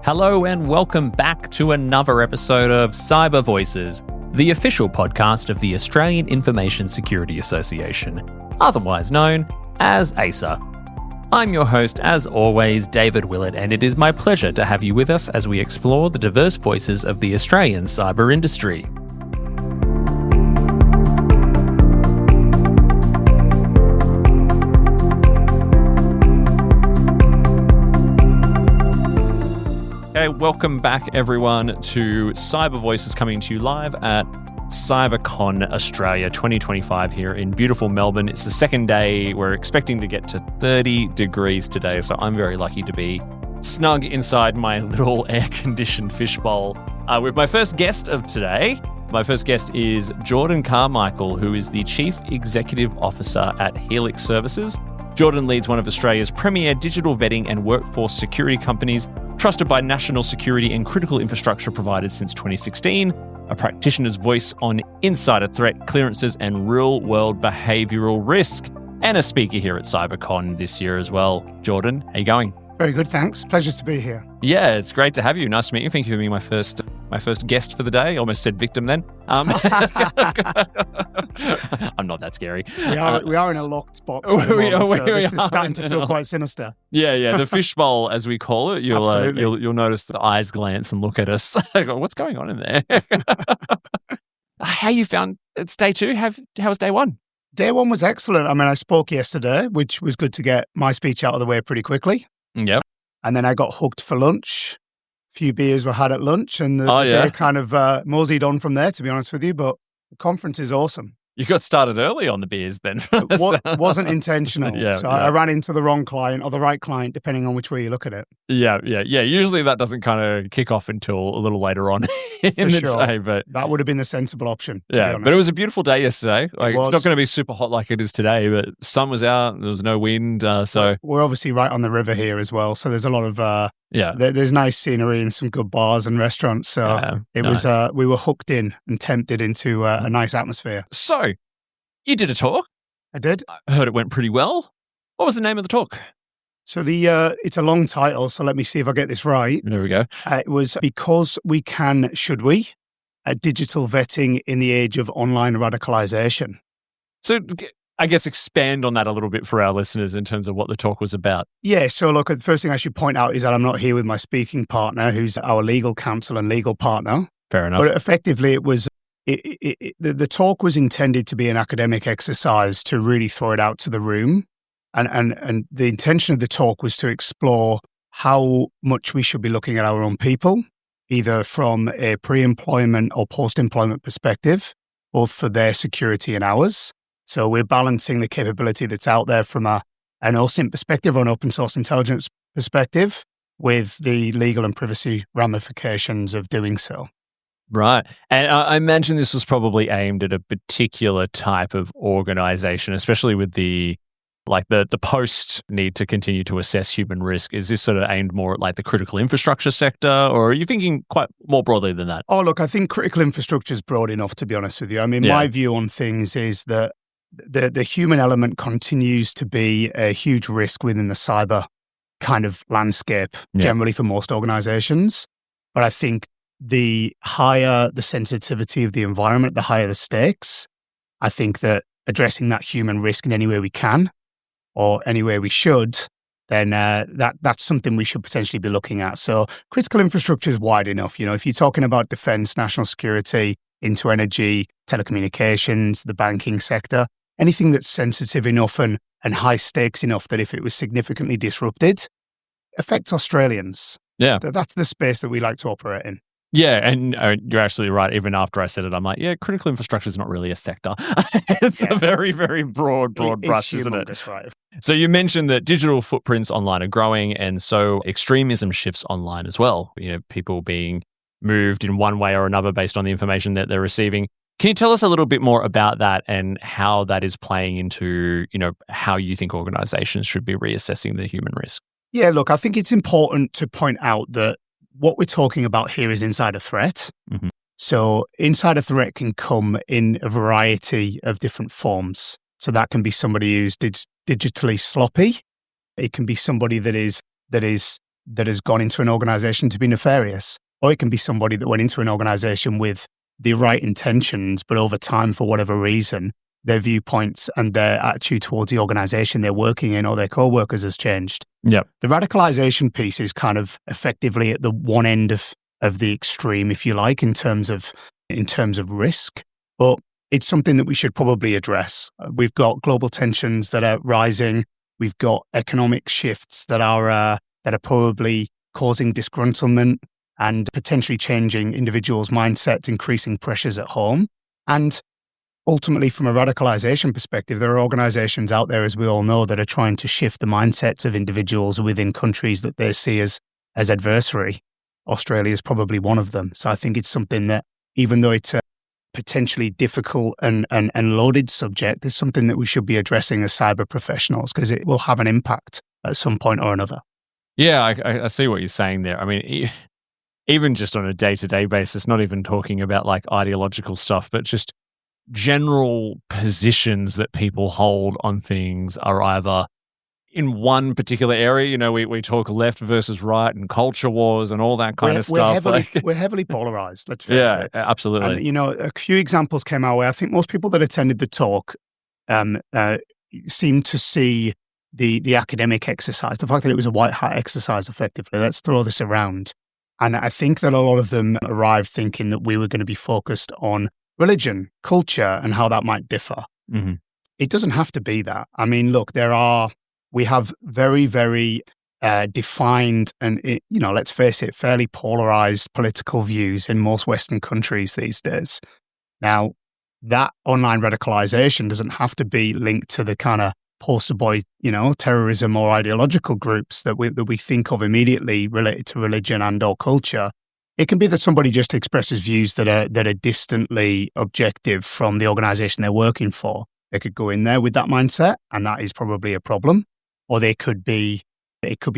Hello and welcome back to another episode of Cyber Voices, the official podcast of the Australian Information Security Association, otherwise known as AISA. I'm your host, as always, David Willett, and it is my pleasure to have you with us as we explore the diverse voices of the Australian cyber industry. Okay, welcome back everyone to Cyber Voices, coming to you live at CyberCon Australia 2025 here in beautiful Melbourne. It's the second day. We're expecting to get to 30 degrees today, so I'm very lucky to be snug inside my little air-conditioned fishbowl with my first guest of today. My first guest is Jordan Carmichael, who is the Chief Executive Officer at Helix Services. Jordan leads one of Australia's premier digital vetting and workforce security companies, trusted by national security and critical infrastructure providers since 2016, a practitioner's voice on insider threat clearances and real-world behavioural risk, and a speaker here at CyberCon this year as well. Jordan, how you going? Very good, thanks. Pleasure to be here. Yeah, it's great to have you. Nice to meet you. Thank you for being my first guest for the day. Almost said victim then. I'm not that scary. We are in a locked box at the moment, so this is starting to feel quite sinister. Yeah, the fishbowl, as we call it. Absolutely. You'll notice the eyes glance and look at us. What's going on in there? How you found it's day two? How was day one? Day one was excellent. I mean, I spoke yesterday, which was good to get my speech out of the way pretty quickly. Yep. And then I got hooked for lunch. A few beers were had at lunch, and the day kind of moseyed on from there, to be honest with you. But the conference is awesome. You got started early on the beers then. It wasn't intentional. Yeah. I ran into the wrong client or the right client, depending on which way you look at it. Yeah. Usually that doesn't kind of kick off until a little later on in the day. But that would have been the sensible option, to be honest. But it was a beautiful day yesterday. It's not going to be super hot like it is today, but sun was out. There was no wind. So we're obviously right on the river here as well. So there's a lot of there's nice scenery and some good bars and restaurants. So was we were hooked in and tempted into a nice atmosphere. So you did a talk. I did. I heard it went pretty well. What was the name of the talk? So it's a long title, so let me see if I get this right. There we go. It was Because We Can, Should We? Digital Vetting in the Age of Online Radicalisation. So I guess expand on that a little bit for our listeners in terms of what the talk was about. Yeah, so look, the first thing I should point out is that I'm not here with my speaking partner, who's our legal counsel and legal partner. Fair enough. But effectively, it was the talk was intended to be an academic exercise to really throw it out to the room. And the intention of the talk was to explore how much we should be looking at our own people, either from a pre-employment or post-employment perspective, both for their security and ours. So we're balancing the capability that's out there from an OSINT perspective or an open source intelligence perspective with the legal and privacy ramifications of doing so. Right. And I imagine this was probably aimed at a particular type of organization, especially with the post need to continue to assess human risk. Is this sort of aimed more at like the critical infrastructure sector, or are you thinking quite more broadly than that? Oh, look, I think critical infrastructure is broad enough, to be honest with you. I mean, my view on things is that the human element continues to be a huge risk within the cyber kind of landscape, generally for most organizations. But I think the higher the sensitivity of the environment, the higher the stakes. I think that addressing that human risk in any way we can, or any way we should, then that's something we should potentially be looking at. So critical infrastructure is wide enough. You know, if you're talking about defense, national security, into energy, telecommunications, the banking sector, anything that's sensitive enough and high stakes enough that if it was significantly disrupted, affects Australians. Yeah. That's the space that we like to operate in. Yeah, and you're absolutely right. Even after I said it, I'm like, critical infrastructure is not really a sector. It's a very, very broad brush, isn't it? Right. So you mentioned that digital footprints online are growing, and so extremism shifts online as well. You know, people being moved in one way or another based on the information that they're receiving. Can you tell us a little bit more about that and how that is playing into, how you think organizations should be reassessing the human risk? Yeah, look, I think it's important to point out that what we're talking about here is insider threat. Mm-hmm. So insider threat can come in a variety of different forms. So that can be somebody who's digitally sloppy. It can be somebody that is that has gone into an organization to be nefarious, or it can be somebody that went into an organization with the right intentions, but over time, for whatever reason, their viewpoints and their attitude towards the organization they're working in or their co-workers has changed. Yep. The radicalization piece is kind of effectively at the one end of the extreme, if you like, in terms of risk. But it's something that we should probably address. We've got global tensions that are rising. We've got economic shifts that are probably causing disgruntlement and potentially changing individuals' mindsets, increasing pressures at home. And ultimately, from a radicalization perspective, there are organizations out there, as we all know, that are trying to shift the mindsets of individuals within countries that they see as adversary. Australia is probably one of them. So I think it's something that, even though it's a potentially difficult and loaded subject, is something that we should be addressing as cyber professionals, because it will have an impact at some point or another. Yeah, I see what you're saying there. I mean, even just on a day-to-day basis, not even talking about like ideological stuff, but just general positions that people hold on things are either in one particular area. You know, we talk left versus right and culture wars and all that kind of stuff. We're heavily polarized, let's face it. Yeah, absolutely. And, you know, a few examples came our way. I think most people that attended the talk seemed to see the academic exercise, the fact that it was a white hat exercise, effectively. Let's throw this around. And I think that a lot of them arrived thinking that we were going to be focused on religion, culture, and how that might differ. Mm-hmm. It doesn't have to be that. I mean, look, we have very, very defined and, you know, let's face it, fairly polarized political views in most Western countries these days. Now, that online radicalization doesn't have to be linked to the kind of poster boy, you know, terrorism or ideological groups that we think of immediately related to religion and or culture. It can be that somebody just expresses views that are distantly objective from the organization they're working for. They could go in there with that mindset, and that is probably a problem. Or it could be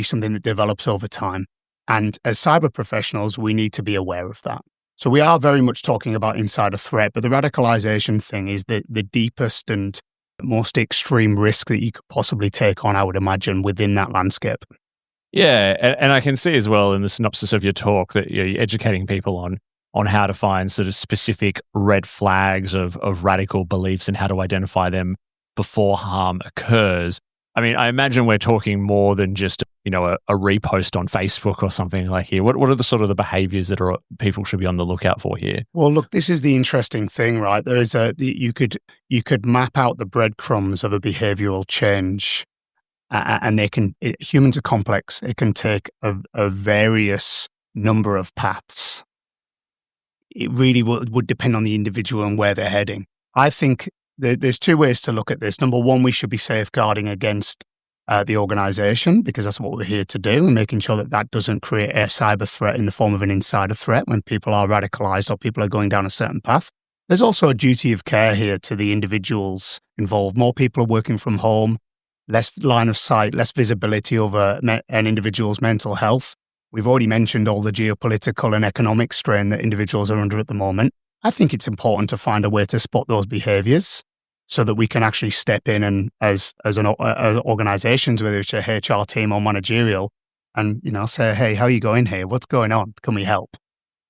something that develops over time. And as cyber professionals, we need to be aware of that. So we are very much talking about insider threat, but the radicalization thing is the deepest and most extreme risk that you could possibly take on, I would imagine, within that landscape. Yeah, and I can see as well in the synopsis of your talk that you're educating people on how to find sort of specific red flags of radical beliefs and how to identify them before harm occurs. I mean, I imagine we're talking more than just, you know, a repost on Facebook or something like here. What are the sort of the behaviors that people should be on the lookout for here? Well, look, this is the interesting thing, right? There is you could map out the breadcrumbs of a behavioral change, and humans are complex. It can take a various number of paths. It really would depend on the individual and where they're heading. I think there's two ways to look at this. Number one, we should be safeguarding against the organization, because that's what we're here to do, and making sure that doesn't create a cyber threat in the form of an insider threat when people are radicalized or people are going down a certain path. There's also a duty of care here to the individuals involved. More people are working from home, less line of sight, less visibility over an individual's mental health. We've already mentioned all the geopolitical and economic strain that individuals are under at the moment. I think it's important to find a way to spot those behaviors so that we can actually step in and as organizations, whether it's a HR team or managerial, and, you know, say, hey, how are you going here? What's going on? Can we help?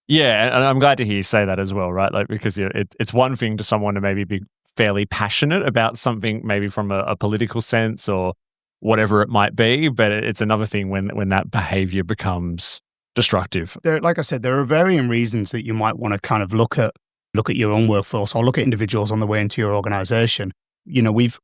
Yeah, and I'm glad to hear you say that as well, right? Like, because it's one thing to someone to maybe be fairly passionate about something, maybe from a political sense or whatever it might be, but it's another thing when that behavior becomes destructive. Like I said, there are varying reasons that you might want to kind of look at your own workforce or look at individuals on the way into your organization. You know, we've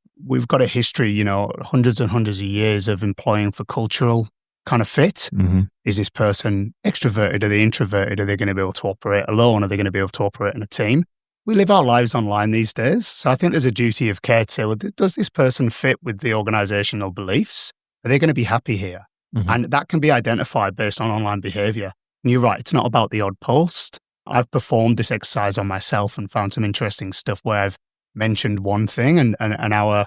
got a history, you know, hundreds and hundreds of years of employing for cultural kind of fit. Mm-hmm. Is this person extroverted? Are they introverted? Are they going to be able to operate alone? Are they going to be able to operate in a team? We live our lives online these days. So I think there's a duty of care to say, well, does this person fit with the organizational beliefs? Are they going to be happy here? Mm-hmm. And that can be identified based on online behavior. And you're right, it's not about the odd post. I've performed this exercise on myself and found some interesting stuff where I've mentioned one thing and our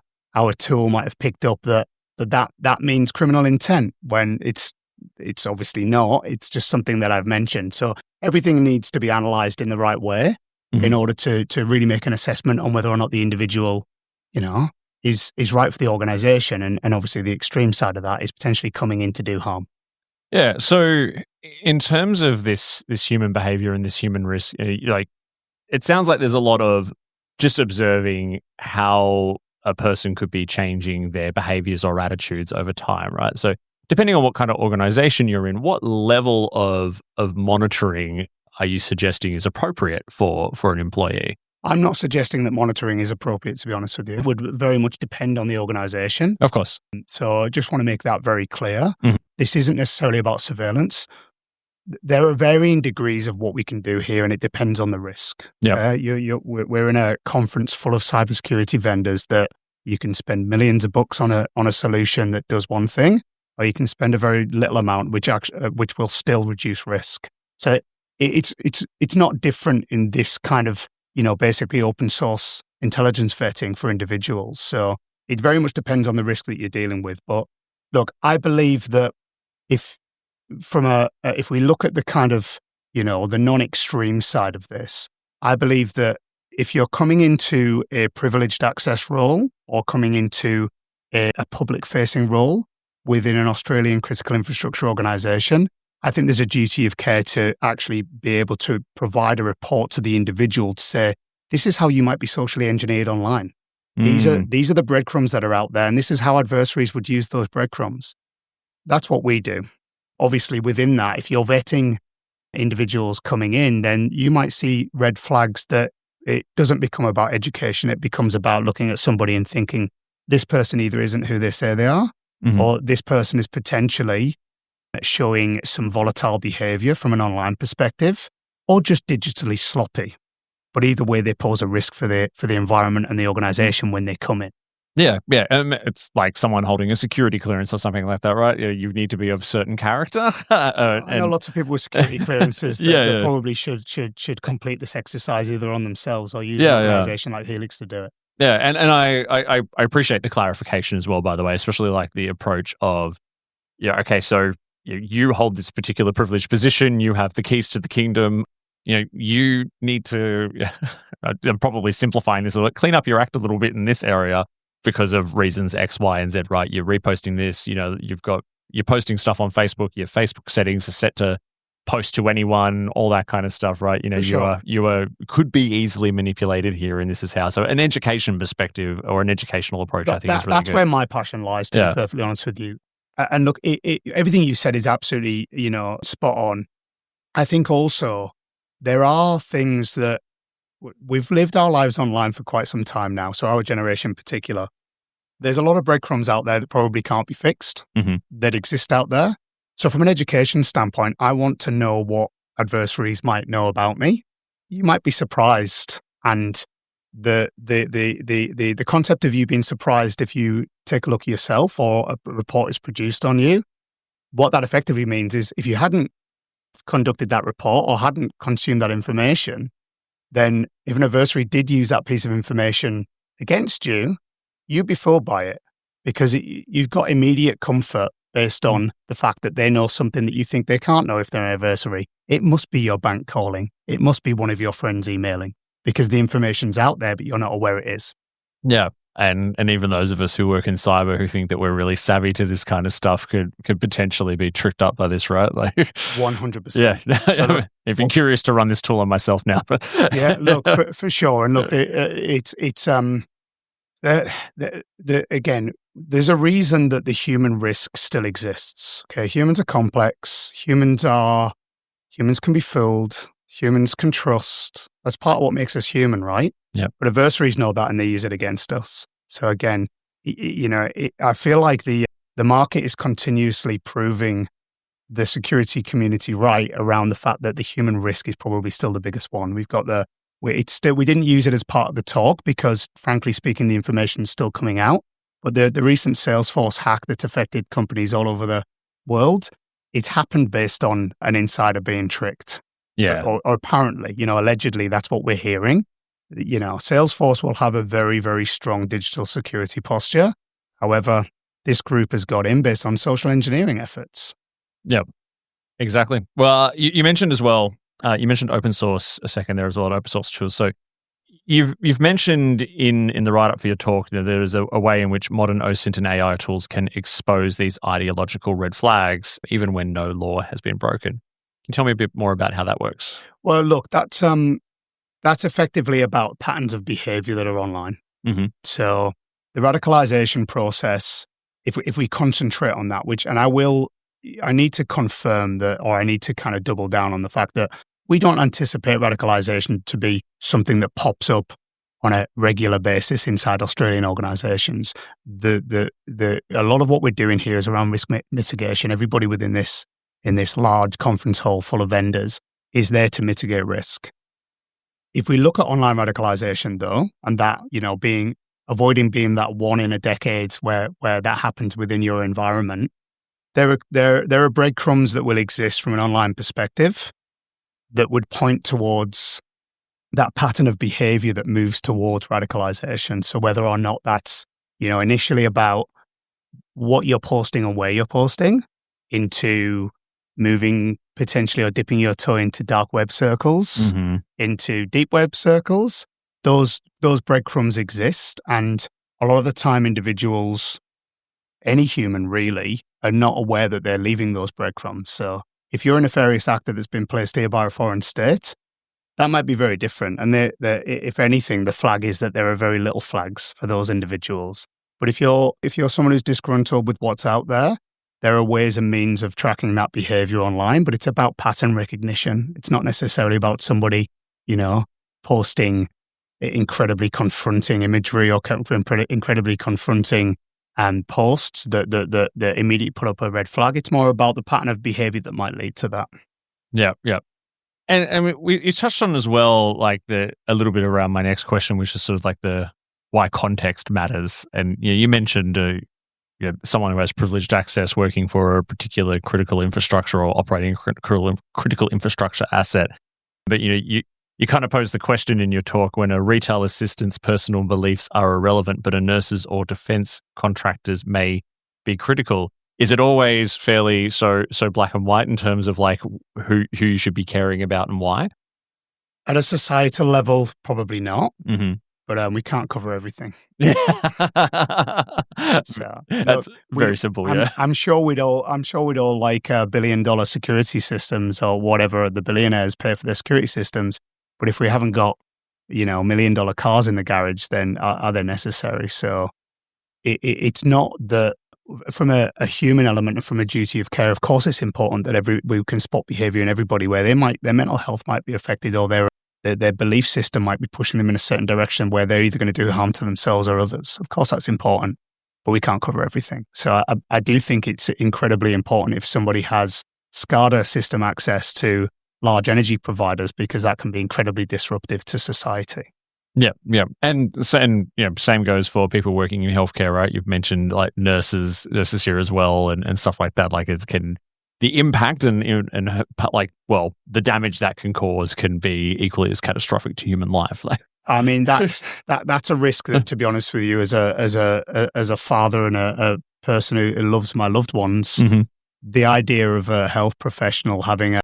tool might have picked up that means criminal intent when it's obviously not. It's just something that I've mentioned. So everything needs to be analyzed in the right way in order to really make an assessment on whether or not the individual, you know, is right for the organization. And obviously the extreme side of that is potentially coming in to do harm. Yeah. So in terms of this human behavior and this human risk, like it sounds like there's a lot of just observing how a person could be changing their behaviors or attitudes over time, right? So depending on what kind of organization you're in, what level of monitoring are you suggesting is appropriate for an employee? I'm not suggesting that monitoring is appropriate, to be honest with you. It would very much depend on the organization. Of course. So I just want to make that very clear. Mhm. This isn't necessarily about surveillance. There are varying degrees of what we can do here, and it depends on the risk. Yeah. We're in a conference full of cybersecurity vendors that you can spend millions of bucks on a solution that does one thing, or you can spend a very little amount, which will still reduce risk. So it's not different in this kind of basically open source intelligence vetting for individuals. So it very much depends on the risk that you're dealing with. But look, I believe that if we look at the kind of the non-extreme side of this, I believe that if you're coming into a privileged access role or coming into a public-facing role within an Australian critical infrastructure organisation, I think there's a duty of care to actually be able to provide a report to the individual to say, this is how you might be socially engineered online. These are the breadcrumbs that are out there, and this is how adversaries would use those breadcrumbs. That's what we do. Obviously, within that, if you're vetting individuals coming in, then you might see red flags that it doesn't become about education. It becomes about looking at somebody and thinking, this person either isn't who they say they are, or this person is potentially showing some volatile behavior from an online perspective, or just digitally sloppy. But either way, they pose a risk for the environment and the organization when they come in. Yeah. It's like someone holding a security clearance or something like that, right? You need to be of certain character. I know lots of people with security clearances that probably should complete this exercise either on themselves or use an organization like Helix to do it. Yeah, and I appreciate the clarification as well, by the way, especially like the approach of, okay, so you hold this particular privileged position, you have the keys to the kingdom. You need to, I'm probably simplifying this a little, clean up your act a little bit in this area because of reasons X, Y, and Z, right? You're reposting this, you're posting stuff on Facebook, your Facebook settings are set to post to anyone, all that kind of stuff, right? You could be easily manipulated here, and this is how. So an education perspective or an educational approach, I think is really that's good. Where my passion lies, to be perfectly honest with you. And look, everything you said is absolutely, spot on. I think also there are things that we've lived our lives online for quite some time now. So our generation in particular, there's a lot of breadcrumbs out there that probably can't be fixed that exist out there. So from an education standpoint, I want to know what adversaries might know about me. You might be surprised, and the concept of you being surprised if you take a look at yourself or a report is produced on you, what that effectively means is if you hadn't conducted that report or hadn't consumed that information, then if an adversary did use that piece of information against you, you'd be fooled by it because you've got immediate comfort based on the fact that they know something that you think they can't know if they're an adversary. It must be your bank calling. It must be one of your friends emailing because the information's out there, but you're not aware it is. Yeah. And even those of us who work in cyber who think that we're really savvy to this kind of stuff could potentially be tricked up by this, right? Like 100%. Yeah. So I've been curious to run this tool on myself now. Yeah, look, for sure. And look, again, there's a reason that the human risk still exists. Okay, humans are complex. Humans can be fooled. Humans can trust. That's part of what makes us human, right? Yeah. But adversaries know that and they use it against us. So again, I feel like the market is continuously proving the security community right around the fact that the human risk is probably still the biggest one. We've got we didn't use it as part of the talk because, frankly speaking, the information is still coming out. But the recent Salesforce hack that's affected companies all over the world, it's happened based on an insider being tricked. Yeah. Or apparently, allegedly, that's what we're hearing. Salesforce will have a very, very strong digital security posture. However, this group has got in based on social engineering efforts. Yep, exactly. Well, you mentioned as well, you mentioned open source a second there as well, open source tools. So You've mentioned in the write-up for your talk that there is a way in which modern OSINT and AI tools can expose these ideological red flags, even when no law has been broken. Can you tell me a bit more about how that works? Well, look, that's effectively about patterns of behavior that are online. Mm-hmm. So the radicalisation process, if we concentrate on that, I need to confirm that, or I need to kind of double down on the fact that we don't anticipate radicalisation to be something that pops up on a regular basis inside Australian organisations. A lot of what we're doing here is around risk mitigation. Everybody in this large conference hall full of vendors is there to mitigate risk. If we look at online radicalisation, though, and that avoiding being that one in a decade where that happens within your environment, there are breadcrumbs that will exist from an online perspective that would point towards that pattern of behavior that moves towards radicalization. So whether or not that's, initially about what you're posting and where you're posting, into moving potentially or dipping your toe into dark web circles, mm-hmm. into deep web circles, those breadcrumbs exist. And a lot of the time individuals, any human really, are not aware that they're leaving those breadcrumbs. So if you're a nefarious actor that's been placed here by a foreign state, that might be very different. And if anything, the flag is that there are very little flags for those individuals. But if you're someone who's disgruntled with what's out there are ways and means of tracking that behavior online, but it's about pattern recognition. It's not necessarily about somebody, posting incredibly confronting imagery or incredibly confronting posts that immediately put up a red flag. It's more about the pattern of behavior that might lead to that. Yeah. And you touched on as well, like a little bit around my next question, which is sort of like the why context matters. And you mentioned someone who has privileged access working for a particular critical infrastructure or operating critical infrastructure asset. But you kind of posed the question in your talk: when a retail assistant's personal beliefs are irrelevant, but a nurse's or defense contractor's may be critical. Is it always fairly so black and white in terms of like who you should be caring about and why? At a societal level, probably not. Mm-hmm. But we can't cover everything. So that's very simple. Yeah, I'm sure we'd all like $1 billion security systems or whatever the billionaires pay for their security systems. But if we haven't got $1 million cars in the garage, then are they necessary? So it's not that from a human element and from a duty of care. Of course, it's important that we can spot behavior in everybody where their mental health might be affected or their belief system might be pushing them in a certain direction where they're either going to do harm to themselves or others. Of course, that's important, but we can't cover everything. So I do think it's incredibly important if somebody has SCADA system access to large energy providers, because that can be incredibly disruptive to society. Yeah. And same goes for people working in healthcare, right? You've mentioned like nurses here as well and stuff like that. Like the impact and the damage that can cause can be equally as catastrophic to human life. Like, I mean, that's a risk that, to be honest with you, as a father and a person who loves my loved ones, mm-hmm. the idea of a health professional having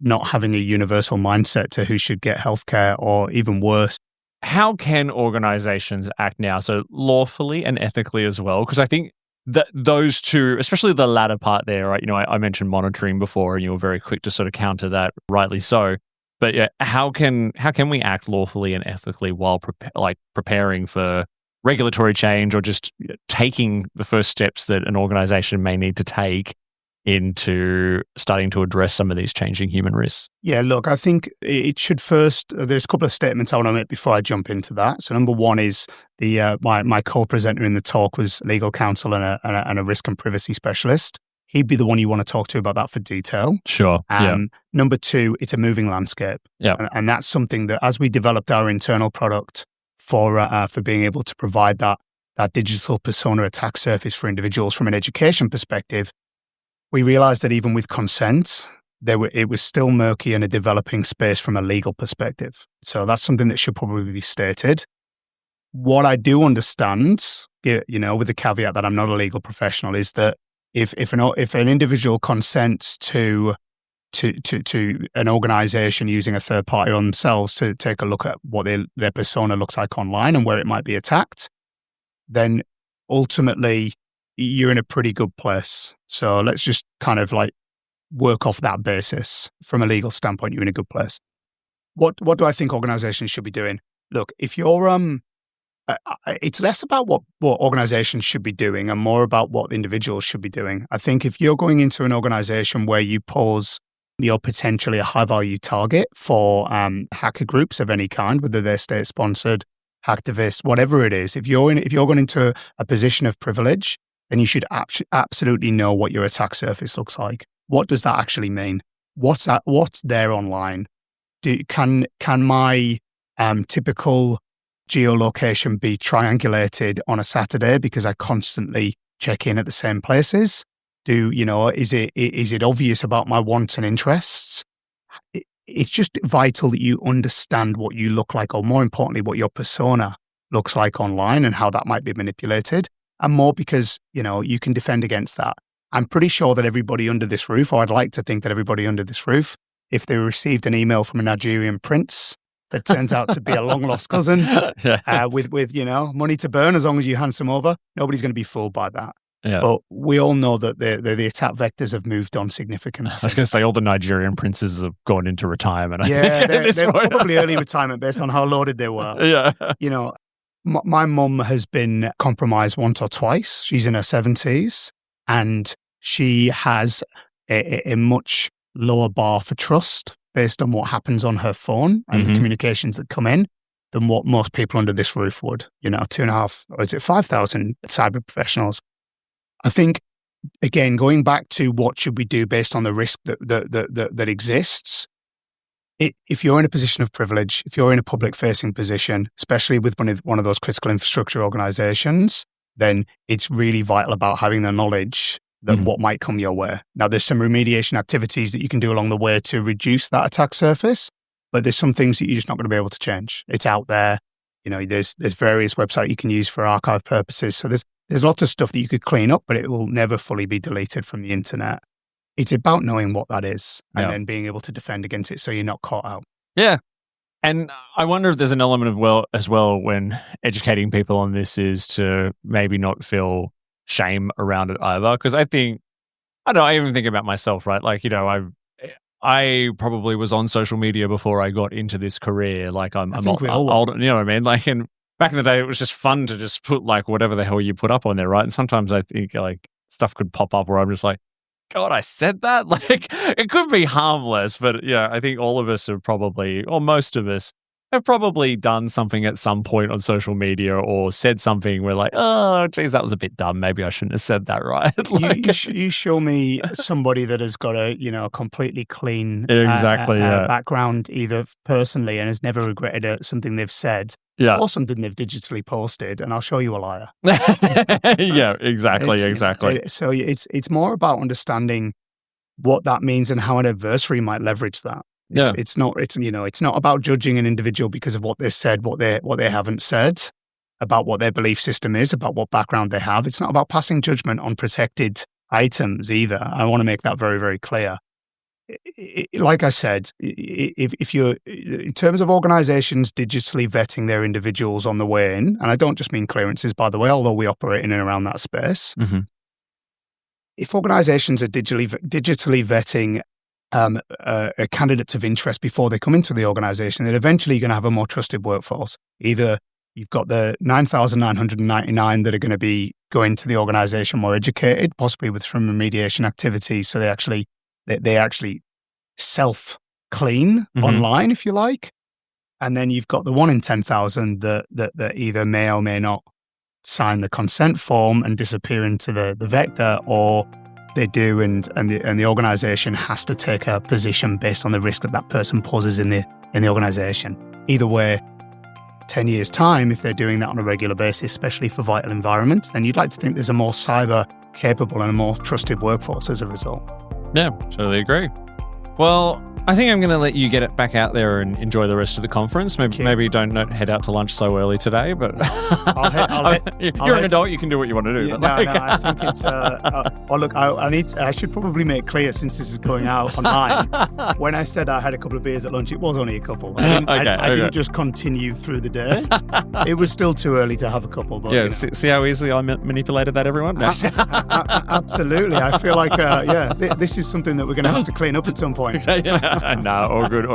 not having a universal mindset to who should get healthcare, or even worse. How can organizations act now, so lawfully and ethically as well? Because I think that those two, especially the latter part there, right? I mentioned monitoring before, and you were very quick to sort of counter that, rightly so. But yeah, how can we act lawfully and ethically while preparing for regulatory change, or just taking the first steps that an organization may need to take into starting to address some of these changing human risks? Yeah, look, I think it should first, there's a couple of statements I want to make before I jump into that. So number one is my co-presenter in the talk was legal counsel and a risk and privacy specialist. He'd be the one you want to talk to about that for detail. Sure. Number two, it's a moving landscape. Yeah. And that's something that as we developed our internal product for being able to provide that digital persona attack surface for individuals from an education perspective, we realized that even with consent, it was still murky in a developing space from a legal perspective. So that's something that should probably be stated. What I do understand, with the caveat that I'm not a legal professional, is that if an individual consents to to an organization using a third party on themselves to take a look at what their persona looks like online and where it might be attacked, then ultimately you're in a pretty good place. So let's just kind of like work off that basis. From a legal standpoint, you're in a good place. What do I think organizations should be doing? Look, if you're it's less about what organizations should be doing and more about what individuals should be doing. I think if you're going into an organization where you pose you're potentially a high-value target for hacker groups of any kind, whether they're state-sponsored, hacktivists, whatever it is, if you're going into a position of privilege, then you should absolutely know what your attack surface looks like. What does that actually mean? What's there online? Can my typical geolocation be triangulated on a Saturday because I constantly check in at the same places? Is it obvious about my wants and interests? It's just vital that you understand what you look like, or more importantly, what your persona looks like online and how that might be manipulated. And more because, you can defend against that. I'm pretty sure that everybody under this roof, or I'd like to think that everybody under this roof, if they received an email from a Nigerian prince that turns out to be a long-lost cousin with money to burn, as long as you hand some over, nobody's going to be fooled by that. Yeah. But we all know that the attack vectors have moved on significantly. I was going to say all the Nigerian princes have gone into retirement. Yeah, they're probably early retirement based on how loaded they were. Yeah. My mum has been compromised once or twice. She's in her 70s, and she has a much lower bar for trust based on what happens on her phone and the communications that come in than what most people under this roof would. 2.5, or is it 5,000 cyber professionals. I think, again, going back to what should we do based on the risk that exists, if you're in a position of privilege, if you're in a public-facing position, especially with one of those critical infrastructure organizations, then it's really vital about having the knowledge that what might come your way. Now, there's some remediation activities that you can do along the way to reduce that attack surface, but there's some things that you're just not going to be able to change. It's out there. There's various websites you can use for archive purposes. So there's lots of stuff that you could clean up, but it will never fully be deleted from the internet. It's about knowing what that is and then being able to defend against it so you're not caught out. Yeah. And I wonder if there's an element as well when educating people on this is to maybe not feel shame around it either. Because I even think about myself, right? Like, I probably was on social media before I got into this career. Like I'm old, you know what I mean? Like, and back in the day, it was just fun to just put like whatever the hell you put up on there, right? And sometimes I think like stuff could pop up where I'm just like, God, I said that? Like, it could be harmless, but yeah, I think all of us have probably, or most of us, have probably done something at some point on social media or said something where like, oh, geez, that was a bit dumb. Maybe I shouldn't have said that, right? Like, you show me somebody that has got a completely clean background, either personally and has never regretted something they've said, or something they've digitally posted, and I'll show you a liar. Yeah, exactly. So it's more about understanding what that means and how an adversary might leverage that. It's not about judging an individual because of what they said, what they haven't said, about what their belief system is, about what background they have. It's not about passing judgment on protected items either. I want to make that very, very clear. Like I said, if you're in terms of organizations digitally vetting their individuals on the way in, and I don't just mean clearances, by the way, although we operate in and around that space. If organizations are digitally vetting candidates of interest before they come into the organization, then eventually you're going to have a more trusted workforce. Either you've got the 9,999 that are going to be going to the organization more educated, possibly with some remediation activities, so they actually self-clean online, if you like. And then you've got the 1 in 10,000 that either may or may not sign the consent form and disappear into the vector, or they do, and the organization has to take a position based on the risk that person poses in the organization. Either way, 10 years' time, if they're doing that on a regular basis, especially for vital environments, then you'd like to think there's a more cyber capable and a more trusted workforce as a result. Yeah, totally agree. Well, I think I'm going to let you get it back out there and enjoy the rest of the conference. Maybe don't head out to lunch so early today, but you're an adult. You can do what you want to do. Yeah, I think it's. Look, I should probably make clear, since this is going out online. When I said I had a couple of beers at lunch, it was only a couple. I didn't just continue through the day. It was still too early to have a couple. But, see how easily I manipulated that, everyone? Absolutely. I feel like, this is something that we're going to have to clean up at some point. No, all good.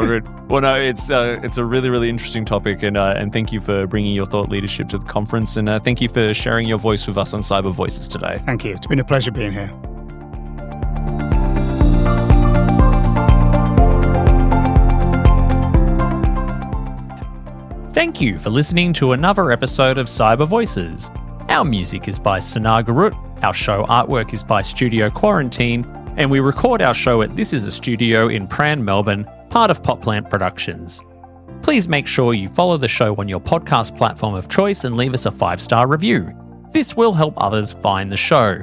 Well, no, it's a really, really interesting topic, and thank you for bringing your thought leadership to the conference, and thank you for sharing your voice with us on Cyber Voices today. Thank you. It's been a pleasure being here. Thank you for listening to another episode of Cyber Voices. Our music is by Sanar Garut, our show artwork is by Studio Quarantine, and we record our show at This Is a Studio in Pran, Melbourne, part of Popplant Productions. Please make sure you follow the show on your podcast platform of choice and leave us a 5-star review. This will help others find the show.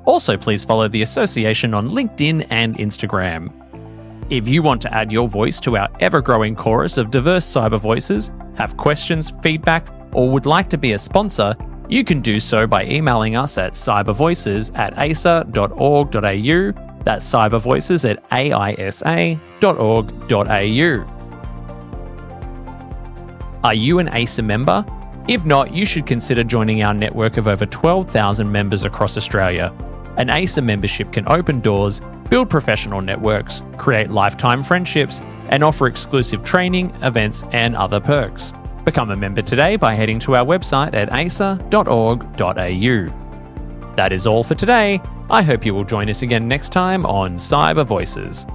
Also, please follow the association on LinkedIn and Instagram. If you want to add your voice to our ever-growing chorus of diverse cyber voices, have questions, feedback, or would like to be a sponsor, you can do so by emailing us at cybervoices@aisa.org.au. That's cybervoices@aisa.org.au. Are you an AISA member? If not, you should consider joining our network of over 12,000 members across Australia. An AISA membership can open doors, build professional networks, create lifetime friendships, and offer exclusive training, events, and other perks. Become a member today by heading to our website at aisa.org.au. That is all for today. I hope you will join us again next time on Cyber Voices.